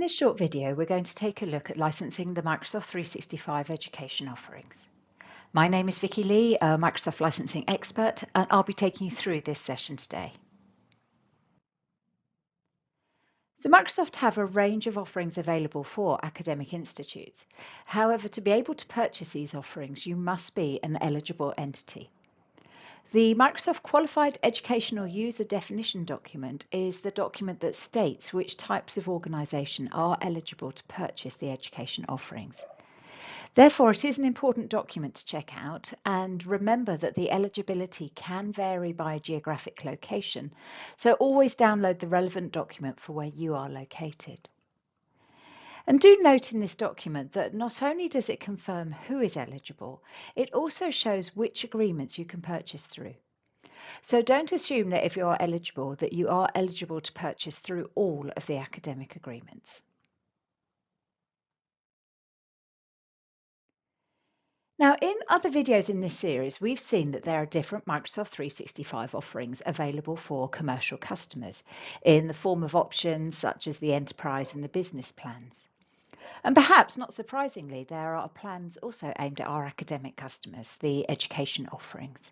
this short video, we're going to take a look at licensing the Microsoft 365 education offerings. My name is Vicky Lee, a Microsoft licensing expert, and I'll be taking you through this session today. So Microsoft have a range of offerings available for academic institutes. However, to be able to purchase these offerings, you must be an eligible entity. The Microsoft Qualified Educational User Definition document is the document that states which types of organisation are eligible to purchase the education offerings. Therefore, it is an important document to check out, and remember that the eligibility can vary by geographic location, so always download the relevant document for where you are located. And do note in this document that not only does it confirm who is eligible, it also shows which agreements you can purchase through. So don't assume that if you are eligible, that you are eligible to purchase through all of the academic agreements. Now, in other videos in this series, we've seen that there are different Microsoft 365 offerings available for commercial customers in the form of options such as the enterprise and the business plans. And perhaps not surprisingly, there are plans also aimed at our academic customers, the education offerings.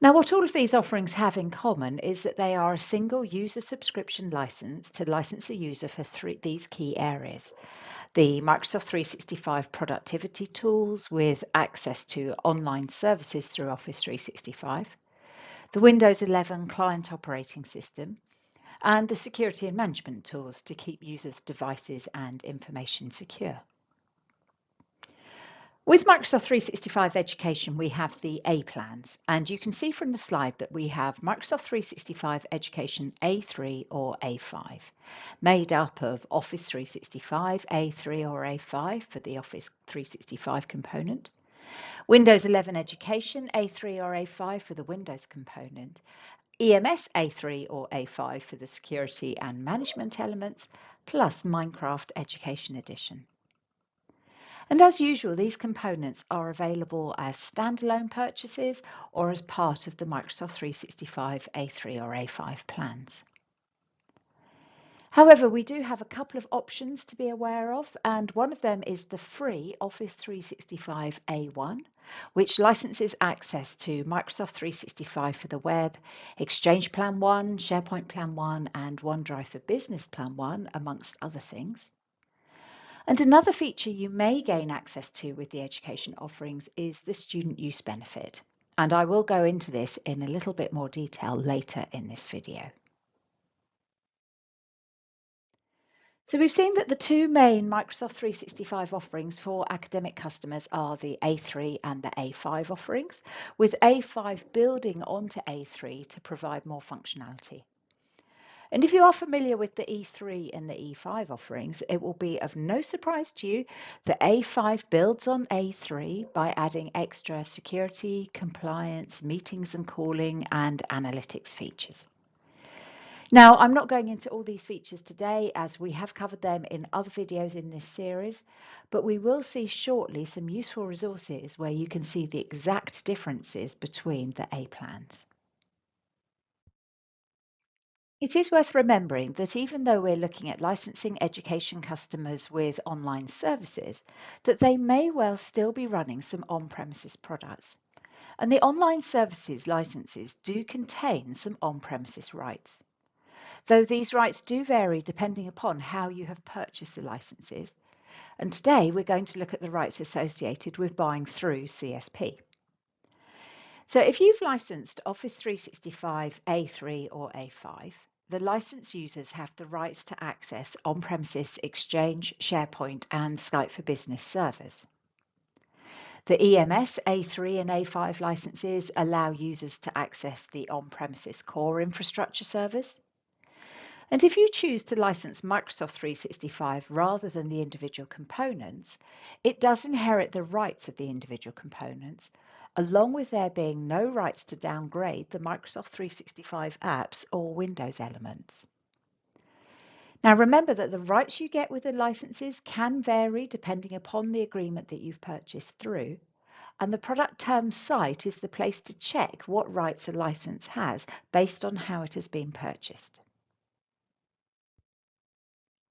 Now, what all of these offerings have in common is that they are a single user subscription license to license a user for these key areas. The Microsoft 365 productivity tools with access to online services through Office 365, the Windows 11 client operating system, and the security and management tools to keep users' devices and information secure. With Microsoft 365 Education, we have the A plans, and you can see from the slide that we have Microsoft 365 Education A3 or A5, made up of Office 365 A3 or A5 for the Office 365 component, Windows 11 Education A3 or A5 for the Windows component, EMS A3 or A5 for the security and management elements, plus Minecraft Education Edition. And as usual, these components are available as standalone purchases or as part of the Microsoft 365 A3 or A5 plans. However, we do have a couple of options to be aware of, and one of them is the free Office 365 A1, which licenses access to Microsoft 365 for the web, Exchange Plan 1, SharePoint Plan 1, and OneDrive for Business Plan 1, amongst other things. And another feature you may gain access to with the education offerings is the student use benefit. And I will go into this in a little bit more detail later in this video. So we've seen that the two main Microsoft 365 offerings for academic customers are the A3 and the A5 offerings, with A5 building onto A3 to provide more functionality. And if you are familiar with the E3 and the E5 offerings, it will be of no surprise to you that A5 builds on A3 by adding extra security, compliance, meetings and calling, and analytics features. Now, I'm not going into all these features today as we have covered them in other videos in this series, but we will see shortly some useful resources where you can see the exact differences between the A plans. It is worth remembering that even though we're looking at licensing education customers with online services, that they may well still be running some on-premises products. And the online services licenses do contain some on-premises rights. Though these rights do vary depending upon how you have purchased the licenses. And today we're going to look at the rights associated with buying through CSP. So if you've licensed Office 365 A3 or A5, the licensed users have the rights to access on-premises Exchange, SharePoint, and Skype for Business servers. The EMS A3 and A5 licenses allow users to access the on-premises core infrastructure servers. And if you choose to license Microsoft 365 rather than the individual components, it does inherit the rights of the individual components, along with there being no rights to downgrade the Microsoft 365 apps or Windows elements. Now remember that the rights you get with the licenses can vary depending upon the agreement that you've purchased through, and the product terms site is the place to check what rights a license has based on how it has been purchased.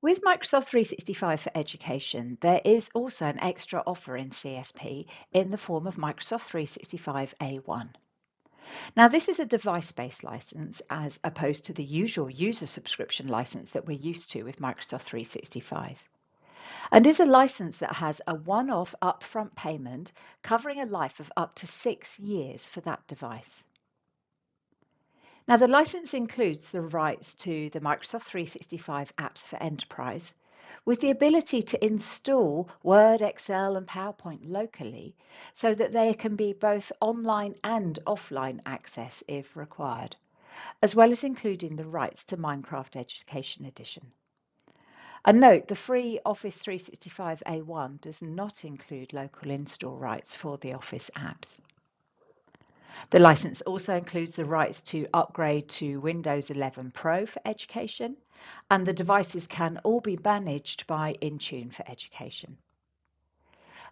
With Microsoft 365 for Education, there is also an extra offer in CSP in the form of Microsoft 365 A1. Now, this is a device-based license as opposed to the usual user subscription license that we're used to with Microsoft 365, and is a license that has a one-off upfront payment covering a life of up to 6 years for that device. Now, the license includes the rights to the Microsoft 365 apps for Enterprise, with the ability to install Word, Excel, and PowerPoint locally so that they can be both online and offline access if required, as well as including the rights to Minecraft Education Edition. And note, the free Office 365 A1 does not include local install rights for the Office apps. The license also includes the rights to upgrade to Windows 11 Pro for Education, and the devices can all be managed by Intune for Education.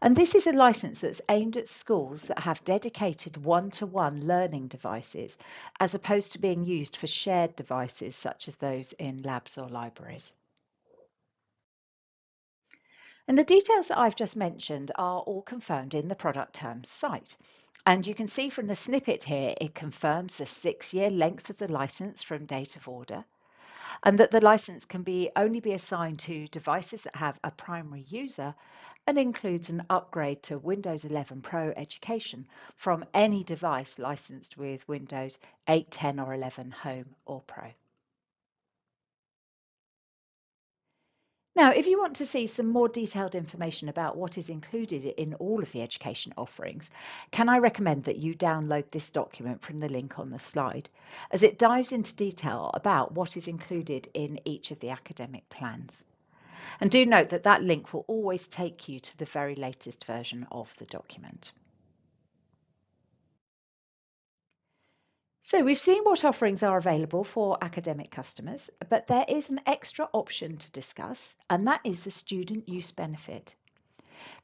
And this is a license that's aimed at schools that have dedicated one-to-one learning devices, as opposed to being used for shared devices such as those in labs or libraries. And the details that I've just mentioned are all confirmed in the product terms site. And you can see from the snippet here, it confirms the 6-year length of the license from date of order, and that the license can only be assigned to devices that have a primary user, and includes an upgrade to Windows 11 Pro Education from any device licensed with Windows 8, 10 or 11 Home or Pro. Now, if you want to see some more detailed information about what is included in all of the education offerings, can I recommend that you download this document from the link on the slide, as it dives into detail about what is included in each of the academic plans. And do note that that link will always take you to the very latest version of the document. So we've seen what offerings are available for academic customers, but there is an extra option to discuss, and that is the student use benefit.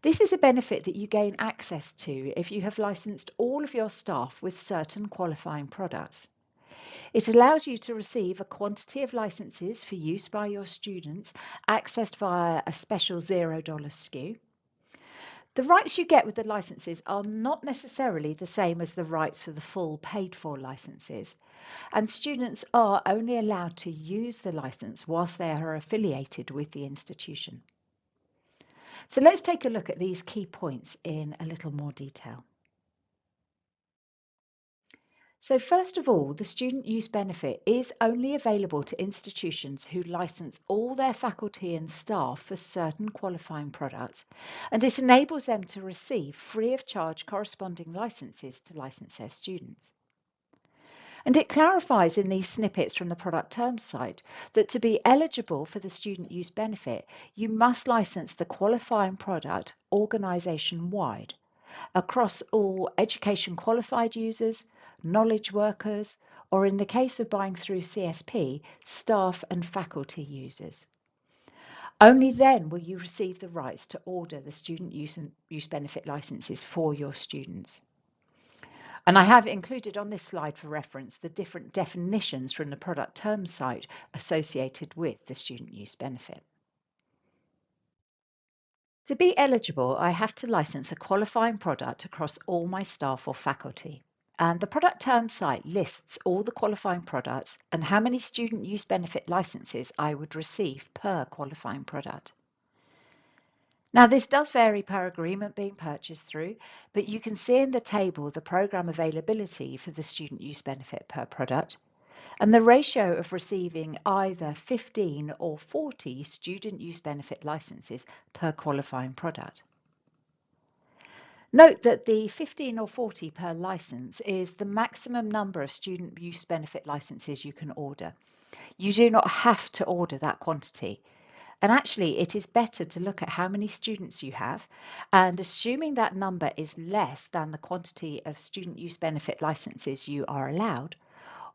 This is a benefit that you gain access to if you have licensed all of your staff with certain qualifying products. It allows you to receive a quantity of licenses for use by your students accessed via a special $0 SKU. The rights you get with the licenses are not necessarily the same as the rights for the full paid for licenses, and students are only allowed to use the license whilst they are affiliated with the institution. So let's take a look at these key points in a little more detail. So first of all, the student use benefit is only available to institutions who license all their faculty and staff for certain qualifying products, and it enables them to receive free of charge corresponding licenses to license their students. And it clarifies in these snippets from the product terms site that to be eligible for the student use benefit, you must license the qualifying product organisation-wide across all education qualified users, knowledge workers, or in the case of buying through CSP, staff and faculty users. Only then will you receive the rights to order the student use benefit licenses for your students. And I have included on this slide for reference the different definitions from the product terms site associated with the student use benefit. To be eligible, I have to license a qualifying product across all my staff or faculty. And the product terms site lists all the qualifying products and how many student use benefit licenses I would receive per qualifying product. Now, this does vary per agreement being purchased through, but you can see in the table the program availability for the student use benefit per product, and the ratio of receiving either 15 or 40 student use benefit licenses per qualifying product. Note that the 15 or 40 per license is the maximum number of student use benefit licenses you can order. You do not have to order that quantity. And actually, it is better to look at how many students you have, and assuming that number is less than the quantity of student use benefit licenses you are allowed,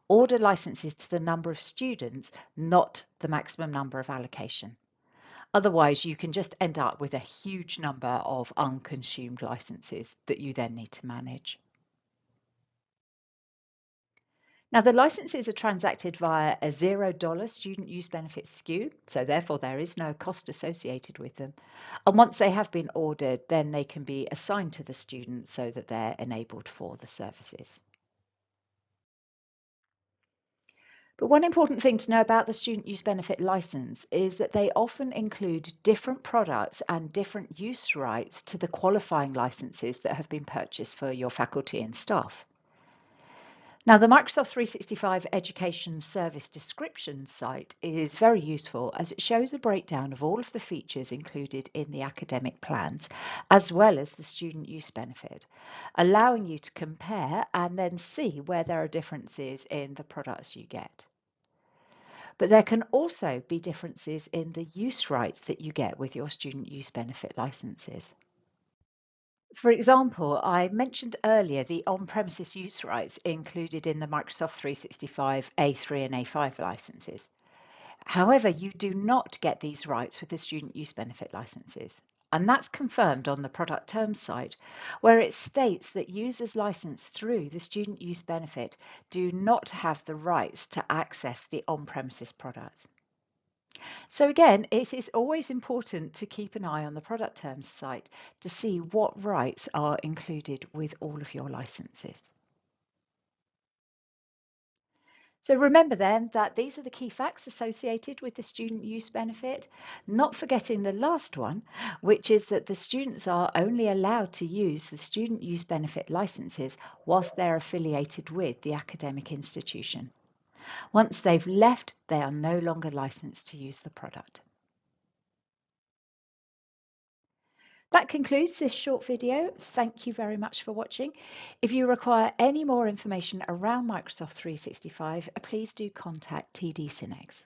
order licenses to the number of students, not the maximum number of allocation. Otherwise, you can just end up with a huge number of unconsumed licenses that you then need to manage. Now, the licenses are transacted via a $0 student use benefit SKU, so therefore there is no cost associated with them. And once they have been ordered, then they can be assigned to the student so that they're enabled for the services. But one important thing to know about the student use benefit license is that they often include different products and different use rights to the qualifying licenses that have been purchased for your faculty and staff. Now, the Microsoft 365 Education Service Description site is very useful as it shows a breakdown of all of the features included in the academic plans, as well as the student use benefit, allowing you to compare and then see where there are differences in the products you get. But there can also be differences in the use rights that you get with your student use benefit licenses. For example, I mentioned earlier the on-premises use rights included in the Microsoft 365 A3 and A5 licenses. However, you do not get these rights with the student use benefit licenses. And that's confirmed on the product terms site, where it states that users licensed through the student use benefit do not have the rights to access the on-premises products. So again, it is always important to keep an eye on the product terms site to see what rights are included with all of your licenses. So remember then that these are the key facts associated with the student use benefit, not forgetting the last one, which is that the students are only allowed to use the student use benefit licenses whilst they're affiliated with the academic institution. Once they've left, they are no longer licensed to use the product. That concludes this short video. Thank you very much for watching. If you require any more information around Microsoft 365, please do contact TD SYNNEX.